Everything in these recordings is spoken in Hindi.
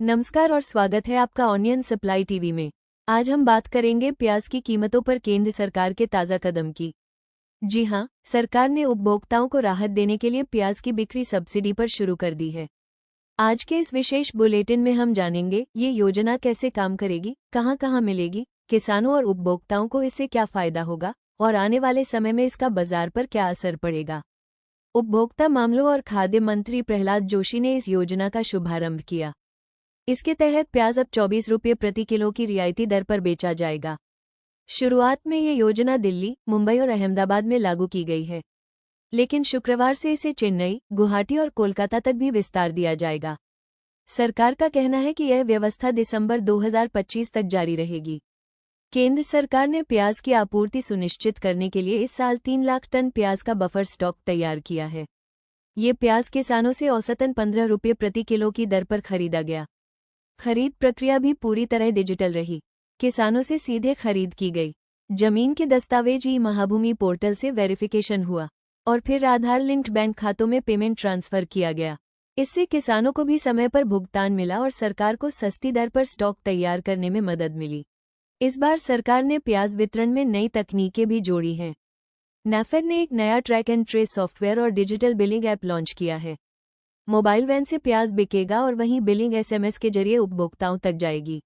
नमस्कार और स्वागत है आपका ऑनियन सप्लाई टीवी में। आज हम बात करेंगे प्याज की कीमतों पर केंद्र सरकार के ताज़ा कदम की। जी हां, सरकार ने उपभोक्ताओं को राहत देने के लिए प्याज की बिक्री सब्सिडी पर शुरू कर दी है। आज के इस विशेष बुलेटिन में हम जानेंगे ये योजना कैसे काम करेगी, कहां-कहां मिलेगी, किसानों और उपभोक्ताओं को इससे क्या फायदा होगा और आने वाले समय में इसका बाजार पर क्या असर पड़ेगा। उपभोक्ता मामलों और खाद्य मंत्री प्रहलाद जोशी ने इस योजना का शुभारंभ किया। इसके तहत प्याज अब 24 रुपये प्रति किलो की रियायती दर पर बेचा जाएगा। शुरुआत में ये योजना दिल्ली, मुंबई और अहमदाबाद में लागू की गई है, लेकिन शुक्रवार से इसे चेन्नई, गुवाहाटी और कोलकाता तक भी विस्तार दिया जाएगा। सरकार का कहना है कि यह व्यवस्था दिसंबर 2025 तक जारी रहेगी। केंद्र सरकार ने प्याज की आपूर्ति सुनिश्चित करने के लिए इस साल 3 लाख टन प्याज का बफर स्टॉक तैयार किया है। ये प्याज किसानों से औसतन 15 रुपये प्रति किलो की दर पर खरीदा गया। खरीद प्रक्रिया भी पूरी तरह डिजिटल रही। किसानों से सीधे खरीद की गई। जमीन के दस्तावेज ई-महाभूमि पोर्टल से वेरिफिकेशन हुआ और फिर आधार लिंक्ड बैंक खातों में पेमेंट ट्रांसफर किया गया। इससे किसानों को भी समय पर भुगतान मिला और सरकार को सस्ती दर पर स्टॉक तैयार करने में मदद मिली। इस बार सरकार ने प्याज वितरण में नई तकनीकें भी जोड़ी हैं। नाफेड ने एक नया ट्रैक एंड ट्रेस सॉफ्टवेयर और डिजिटल बिलिंग ऐप लॉन्च किया है। मोबाइल वैन से प्याज बिकेगा और वहीं बिलिंग एसएमएस के जरिए उपभोक्ताओं तक जाएगी।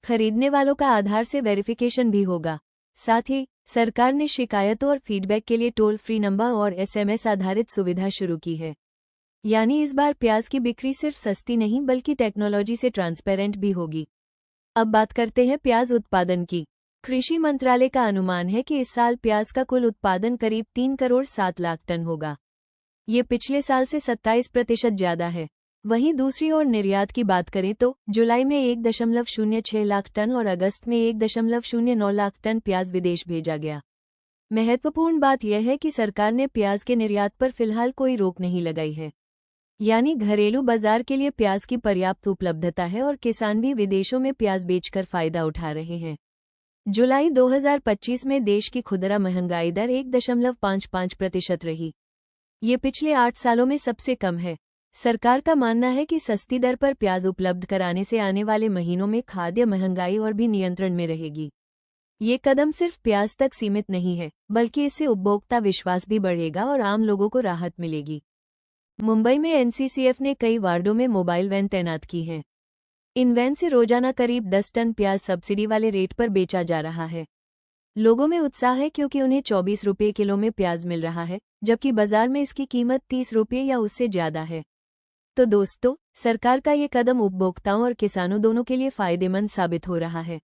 खरीदने वालों का आधार से वेरिफिकेशन भी होगा। साथ ही सरकार ने शिकायतों और फीडबैक के लिए टोल फ्री नंबर और एसएमएस आधारित सुविधा शुरू की है। यानी इस बार प्याज की बिक्री सिर्फ सस्ती नहीं बल्कि टेक्नोलॉजी से ट्रांसपेरेंट भी होगी। अब बात करते हैं प्याज उत्पादन की। कृषि मंत्रालय का अनुमान है कि इस साल प्याज का कुल उत्पादन करीब 3 करोड़ 7 लाख टन होगा। ये पिछले साल से 27% ज्यादा है। वहीं दूसरी ओर निर्यात की बात करें तो जुलाई में 1.06 लाख टन और अगस्त में 1.09 लाख टन प्याज विदेश भेजा गया। महत्वपूर्ण बात यह है कि सरकार ने प्याज के निर्यात पर फिलहाल कोई रोक नहीं लगाई है। यानी घरेलू बाजार के लिए प्याज की पर्याप्त उपलब्धता है और किसान भी विदेशों में प्याज बेचकर फायदा उठा रहे हैं। जुलाई 2025 में देश की खुदरा महंगाई दर 1.55% रही। ये पिछले 8 सालों में सबसे कम है। सरकार का मानना है कि सस्ती दर पर प्याज उपलब्ध कराने से आने वाले महीनों में खाद्य महंगाई और भी नियंत्रण में रहेगी। ये कदम सिर्फ प्याज तक सीमित नहीं है, बल्कि इससे उपभोक्ता विश्वास भी बढ़ेगा और आम लोगों को राहत मिलेगी। मुंबई में एनसीसीएफ ने कई वार्डों में मोबाइल वैन तैनात की हैं। इन वैन से रोजाना करीब 10 टन प्याज सब्सिडी वाले रेट पर बेचा जा रहा है। लोगों में उत्साह है क्योंकि उन्हें 24 रुपये किलो में प्याज मिल रहा है, जबकि बाजार में इसकी कीमत 30 रुपये या उससे ज्यादा है। तो दोस्तों, सरकार का ये कदम उपभोक्ताओं और किसानों दोनों के लिए फायदेमंद साबित हो रहा है।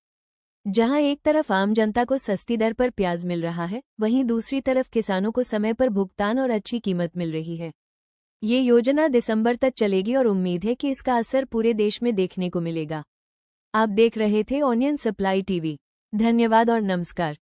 जहां एक तरफ आम जनता को सस्ती दर पर प्याज मिल रहा है, वहीं दूसरी तरफ किसानों को समय पर भुगतान और अच्छी कीमत मिल रही है। ये योजना दिसंबर तक चलेगी और उम्मीद है कि इसका असर पूरे देश में देखने को मिलेगा। आप देख रहे थे ऑनियन सप्लाई टीवी। धन्यवाद और नमस्कार।